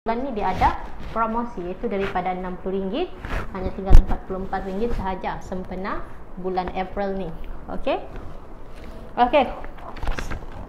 bulan ni dia ada promosi, iaitu daripada RM60 hanya tinggal RM44 sahaja sempena bulan April ni. Okey. Okey.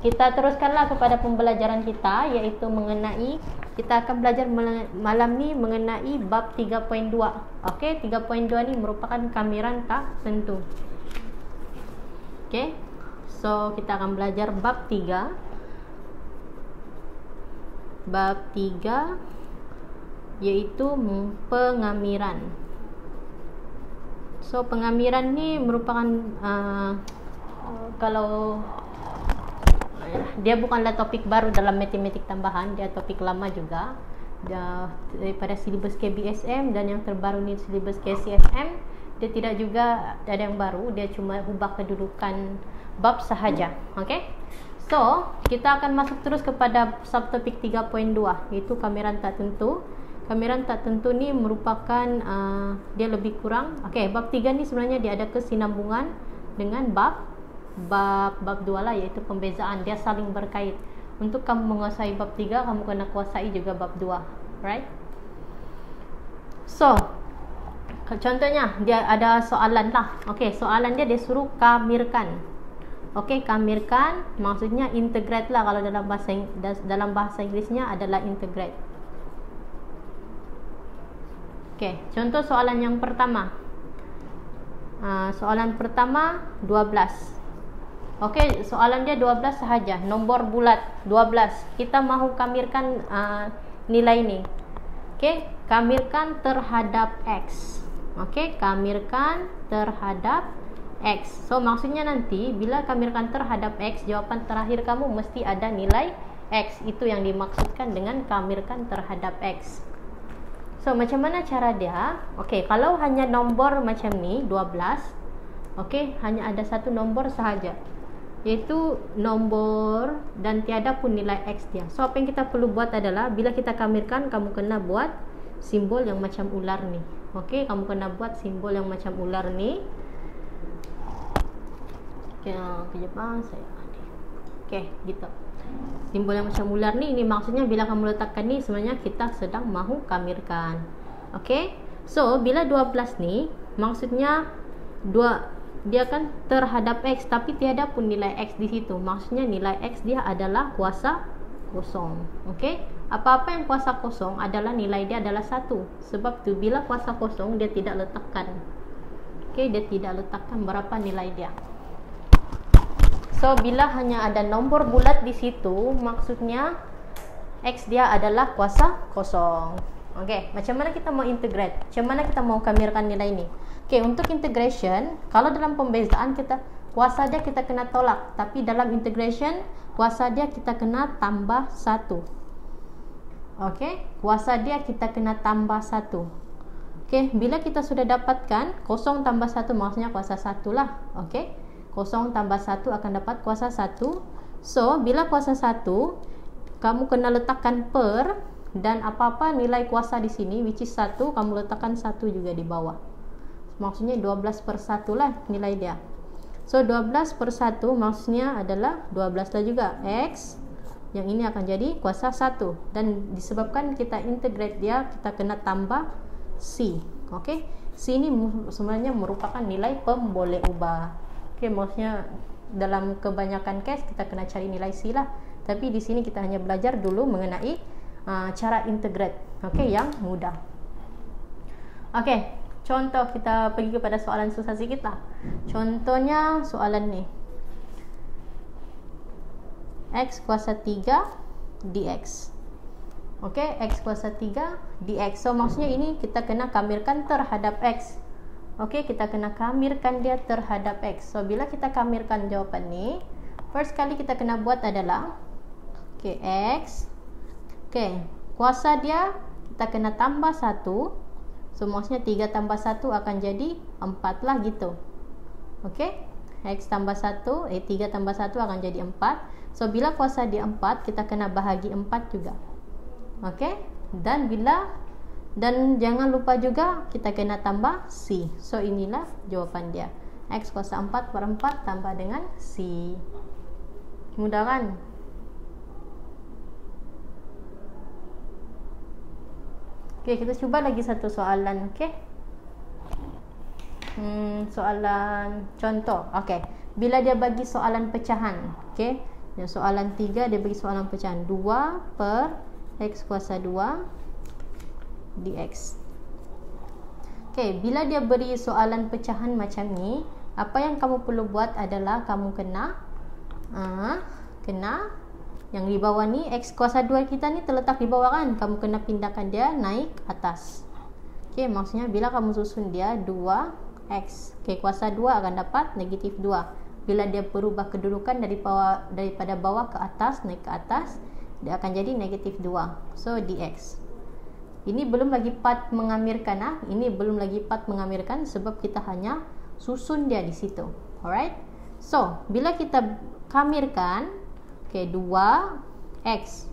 Kita teruskanlah kepada pembelajaran kita, iaitu mengenai, kita akan belajar malam ni mengenai bab 3.2. Okey, 3.2 ni merupakan kamiran tak tentu. Okey. So kita akan belajar bab 3. Bab 3 iaitu pengamiran. So pengamiran ni merupakan kalau dia bukanlah topik baru dalam matematik tambahan, dia topik lama juga. Dia daripada silibus KBSM, dan yang terbaru ni silibus KCSM. Dia tidak juga ada yang baru, dia cuma ubah kedudukan bab sahaja. Okey. So, kita akan masuk terus kepada subtopik 3.2, iaitu kamiran tak tentu. Kamiran tak tentu ni merupakan dia lebih kurang. Okey, bab 3 ni sebenarnya dia ada kesinambungan dengan bab 2 lah, iaitu pembezaan. Dia saling berkait. Untuk kamu menguasai bab 3, kamu kena kuasai juga bab 2, right? So, contohnya dia ada soalan lah. Okey, soalan dia suruh kamirkan. Okey, kamirkan maksudnya integrate lah, kalau dalam bahasa Inggerisnya adalah integrate. Okey, contoh soalan yang pertama. Soalan pertama 12. Okey, soalan dia 12 sahaja, nombor bulat 12. Kita mahu kamirkan nilai ni. Okey, kamirkan terhadap X. Okey, kamirkan terhadap X. So maksudnya nanti bila kamirkan terhadap X, jawapan terakhir kamu mesti ada nilai X. Itu yang dimaksudkan dengan kamirkan terhadap X. So macam mana cara dia? Okey, kalau hanya nombor macam ni 12, okey, hanya ada satu nombor sahaja, iaitu nombor dan tiada pun nilai X dia. So apa yang kita perlu buat adalah, bila kita kamirkan, kamu kena buat simbol yang macam ular ni. Okey, kamu kena buat simbol yang macam ular ni. Kejap saya. Okey, gitu. Simbol yang macam ular ni, ini maksudnya bila kamu letakkan ni, sebenarnya kita sedang mahu kamirkan. Okey. So, bila 12 ni, maksudnya dia kan terhadap X, tapi tiada pun nilai X di situ. Maksudnya nilai X dia adalah kuasa kosong. Okey. Apa-apa yang kuasa kosong adalah nilai dia adalah 1. Sebab tu bila kuasa kosong dia tidak letakkan. Okey, dia tidak letakkan berapa nilai dia. So, bila hanya ada nombor bulat di situ, maksudnya X dia adalah kuasa kosong. Okey, macam mana kita mau integrate? Macam mana kita mau kamirkan nilai ini? Okey, untuk integration, kalau dalam pembezaan kita kuasa dia kita kena tolak, tapi dalam integration kuasa dia kita kena tambah 1. Okey, kuasa dia kita kena tambah 1. Okey, bila kita sudah dapatkan 0 tambah 1, maksudnya kuasa 1 lah. Okey, 0 tambah 1 akan dapat kuasa 1. So, bila kuasa 1, kamu kena letakkan per, dan apa-apa nilai kuasa di sini, which is 1, kamu letakkan 1 juga di bawah. Maksudnya 12 per 1 lah nilai dia. So, 12 per 1 maksudnya adalah 12 lah juga. X, yang ini akan jadi kuasa 1. Dan disebabkan kita integrate dia, kita kena tambah C. Okey, C ini sebenarnya merupakan nilai pemboleh ubah. Okey, maksudnya dalam kebanyakan case kita kena cari nilai C lah. Tapi di sini kita hanya belajar dulu mengenai cara integrate. Okey, yang mudah. Okey, contoh kita pergi kepada soalan susah kita. Contohnya soalan ni. X kuasa 3 dx. Okey, X kuasa 3 dx. So maksudnya ini kita kena kamirkan terhadap X. Okey, kita kena kamirkan dia terhadap X. So, bila kita kamirkan jawapan ni, first kali kita kena buat adalah, okey, X. Okey, kuasa dia kita kena tambah 1. So, maksudnya 3 tambah 1 akan jadi 4 lah gitu. Okey, X tambah 1, 3 tambah 1 akan jadi 4. So, bila kuasa dia 4, kita kena bahagi 4 juga. Okey, dan jangan lupa juga kita kena tambah C. So inilah jawapan dia. X kuasa 4 per 4 tambah dengan C. Mudah kan? Okey, kita cuba lagi satu soalan. Okey. Soalan contoh. Okey. Bila dia bagi soalan pecahan, okey. Yang soalan 3 dia bagi soalan pecahan 2 per x kuasa 2 dx. Okey, bila dia beri soalan pecahan macam ni, apa yang kamu perlu buat adalah kamu kena yang di bawah ni, x kuasa 2 kita ni terletak di bawah kan, kamu kena pindahkan dia naik atas. Okey, maksudnya bila kamu susun dia 2x, okey, kuasa 2 akan dapat negatif 2. Bila dia berubah kedudukan daripada bawah ke atas, naik ke atas, dia akan jadi negatif 2. So dx. Ini belum lagi part mengamirkan ini belum lagi part mengamirkan sebab kita hanya susun dia di situ. Alright? So, bila kita kamirkan, okey, 2x.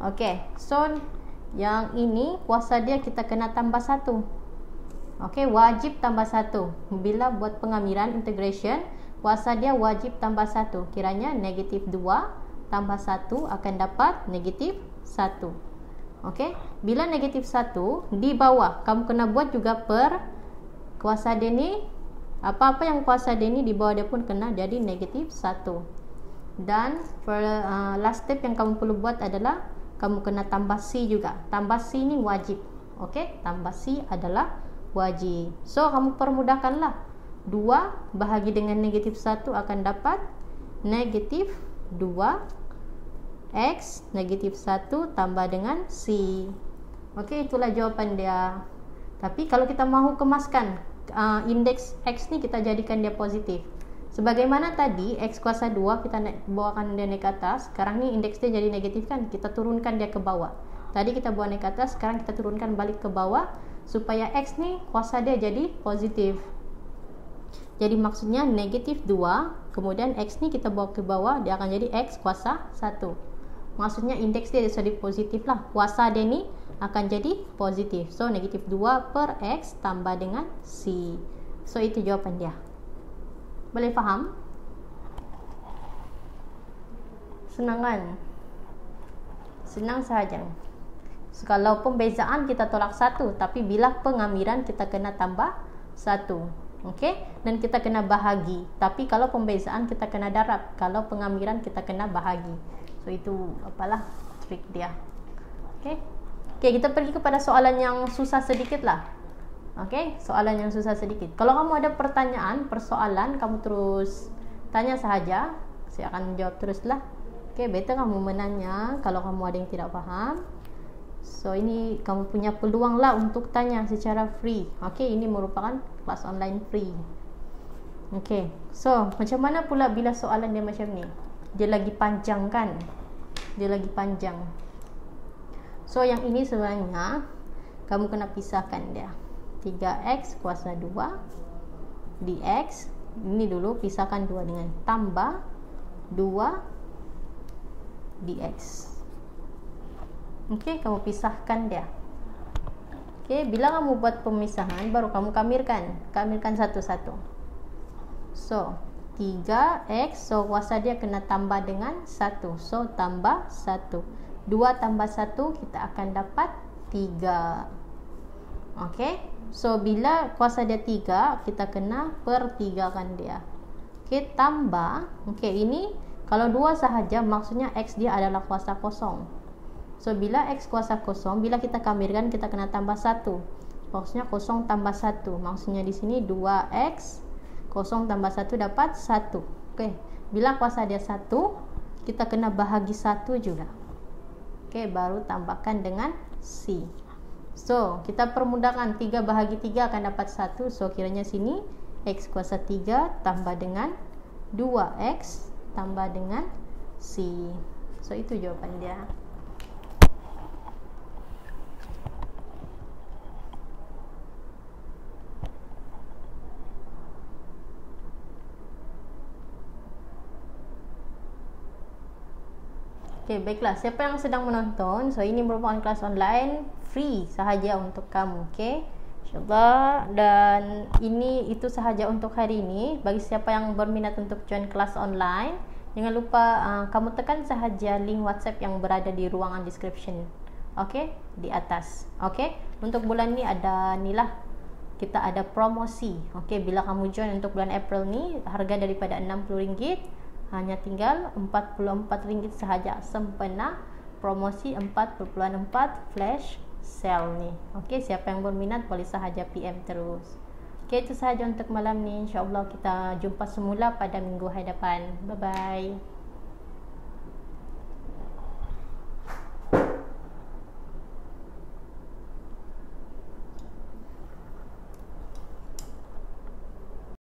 Okey, so yang ini kuasa dia kita kena tambah 1. Okey, wajib tambah 1. Bila buat pengamiran integration, kuasa dia wajib tambah 1. Kiranya negatif 2 tambah 1 akan dapat negatif 1. Okey, bila negatif 1 di bawah, kamu kena buat juga per kuasa dia ni, apa-apa yang kuasa dia ni di bawah dia pun kena jadi negatif 1. Dan per last step yang kamu perlu buat adalah kamu kena tambah C juga. Tambah C ni wajib. Okey, tambah C adalah wajib. So kamu permudahkanlah. 2 bahagi dengan negatif 1 akan dapat negatif 2 x negatif 1 tambah dengan C. Okey, itulah jawapan dia. Tapi kalau kita mahu kemaskan indeks x ni, kita jadikan dia positif. Sebagaimana tadi x kuasa 2 kita bawakan dia naik ke atas, sekarang ni indeks dia jadi negatif kan, kita turunkan dia ke bawah. Tadi kita bawa naik ke atas, sekarang kita turunkan balik ke bawah supaya x ni kuasa dia jadi positif. Jadi maksudnya negatif 2, kemudian x ni kita bawa ke bawah, dia akan jadi x kuasa 1. Maksudnya indeks dia jadi positif lah. Kuasa dia ni akan jadi positif. So negatif 2 per x tambah dengan C. So itu jawapan dia. Boleh faham? Senang kan? Senang sahaja. So, kalau pembezaan kita tolak 1, tapi bila pengamiran kita kena tambah 1. Okey, dan kita kena bahagi. Tapi kalau pembezaan kita kena darab, kalau pengamiran kita kena bahagi. So itu apalah trik dia. Okey. Okey, kita pergi kepada soalan yang susah sedikit lah. Okey, soalan yang susah sedikit. Kalau kamu ada pertanyaan, persoalan, kamu terus tanya sahaja. Saya akan jawab teruslah. Okey, better kamu menanya kalau kamu ada yang tidak faham. So ini kamu punya peluang lah untuk tanya secara free. Okey, ini merupakan kelas online free. Okey, so macam mana pula bila soalan dia macam ni? Dia lagi panjang kan? Dia lagi panjang. So yang ini sebenarnya kamu kena pisahkan dia. 3x kuasa 2 dx. Ini dulu pisahkan 2 dengan tambah 2 dx. Okey, kamu pisahkan dia. Okey, bila kamu buat pemisahan baru kamu kamirkan. Kamirkan satu-satu. So 3x, so kuasa dia kena tambah dengan 1. So tambah 1. 2 tambah 1 kita akan dapat 3. Okey, so bila kuasa dia 3, kita kena pertigakan dia. Okey, tambah. Okey, ini kalau 2 sahaja maksudnya x dia adalah kuasa kosong. So bila x kuasa kosong, bila kita kamirkan kita kena tambah 1. Maksudnya kosong tambah 1. Maksudnya di sini 2x, kosong tambah 1 dapat 1. Okey, bila kuasa dia 1, kita kena bahagi 1 juga. Okey, baru tambahkan dengan C. So kita permudahkan, 3 bahagi 3 akan dapat 1. So kiranya sini x kuasa 3 tambah dengan 2x tambah dengan C. So itu jawapan dia. Okay, baiklah. Siapa yang sedang menonton, so ini merupakan kelas online free sahaja untuk kamu. Okay, InsyaAllah. Dan ini itu sahaja untuk hari ini. Bagi siapa yang berminat untuk join kelas online, jangan lupa kamu tekan sahaja link WhatsApp yang berada di ruangan description. Okey, di atas. Okey, untuk bulan ni ada ni lah, kita ada promosi. Okey, bila kamu join untuk bulan April ni, harga daripada RM60 hanya tinggal RM44 sahaja sempena promosi 4.4 flash sale ni. Okey, siapa yang berminat boleh sahaja PM terus. Okey, itu sahaja untuk malam ni. InsyaAllah kita jumpa semula pada minggu hadapan. Bye bye.